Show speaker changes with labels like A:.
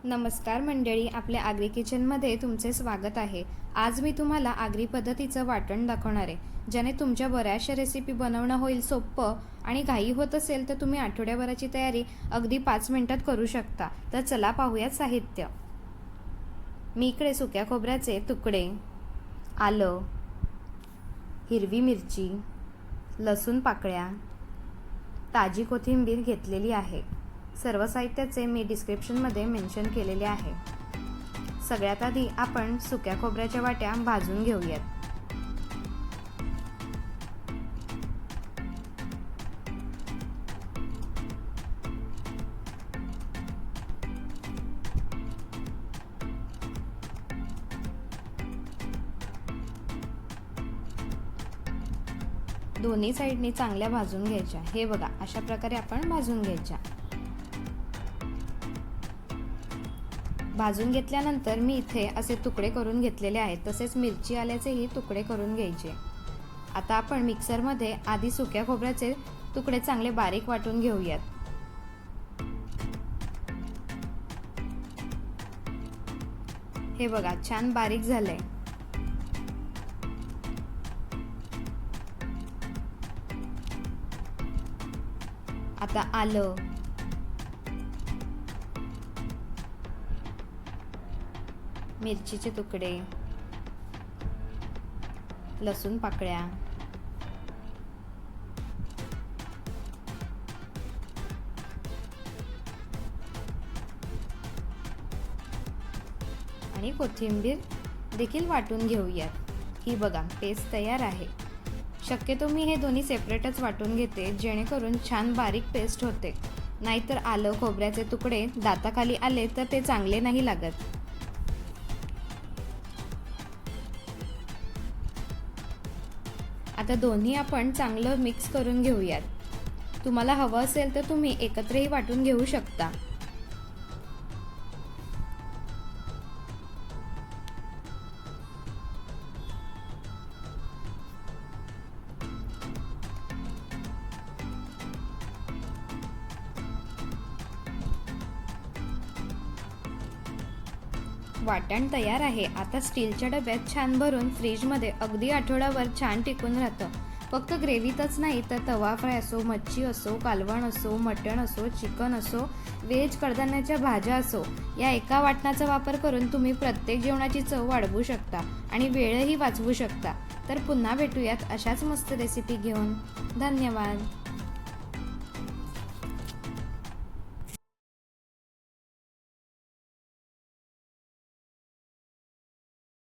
A: नमस्कार मंडळी, आपल्या आगरी किचनमध्ये तुमचे स्वागत आहे। आज मी तुम्हाला आगरी पद्धतीचं वाटण दाखवणार आहे, ज्याने तुमच्या बऱ्याचशा रेसिपी बनवणं होईल सोपं आणि घाई होत असेल तर तुम्ही आठवड्याभराची तयारी अगदी 5 मिनिटात करू शकता। तर चला पाहूया साहित्य। मी इकडे सुक्या खोबऱ्याचे तुकडे, आलं, हिरवी मिरची, लसूण पाकळ्या, ताजी कोथिंबीर घेतलेली आहे। सर्व साहित्याचे मी डिस्क्रिप्शनमध्ये मेन्शन केलेले आहे। सगळ्यात आधी आपण सुक्या खोबऱ्याच्या वाट्या भाजून घेऊयात। दोन्ही साइडनी चांगल्या भाजून घ्यायच्या। हे बघा, अशा प्रकारे आपण भाजून घ्यायच्या। भाजून घेतल्यानंतर मी इथे असे तुकडे करून घेतलेले आहेत, तसेच मिरची आल्याचेही तुकडे करून घ्यायचे। आता आपण मिक्सरमध्ये आधी सुक्या खोबऱ्याचे तुकडे चांगले बारीक वाटून घेऊयात। हे बघा, छान बारीक झालंय। आता आलं, मिरचीचे तुकडे, लसूण पाकळ्या, आणि कोथिंबीर देखील वाटून घेऊयात। ही बघा, पेस्ट तयार आहे। शक्यतो मी हे दोन्ही सेपरेटच वाटून घेते, जेणेकरून छान बारीक पेस्ट होते। नाहीतर आलं खोबऱ्याचे तुकडे दाताखाली आले तर ते चांगले नाही लागत। आता दोन्ही आपण चांगलं मिक्स करून घेऊयात। तुम्हाला हवं असेल तर तुम्ही एकत्रही वाटून घेऊ शकता। वाटण तयार आहे। आता स्टीलच्या डब्यात छान भरून फ्रीजमध्ये अगदी आठवड्याभर छान टिकून राहतं। फक्त ग्रेव्हीतच नाही तर तवा फ्राय असो, मच्छी असो, कालवण असो, मटण असो, चिकन असो, व्हेज कडधान्याच्या भाज्या असो, या एका वाटणाचा वापर करून तुम्ही प्रत्येक जेवणाची चव वाढवू शकता आणि वेळही वाचवू शकता। तर पुन्हा भेटूयात अशाच मस्त रेसिपी घेऊन। धन्यवाद।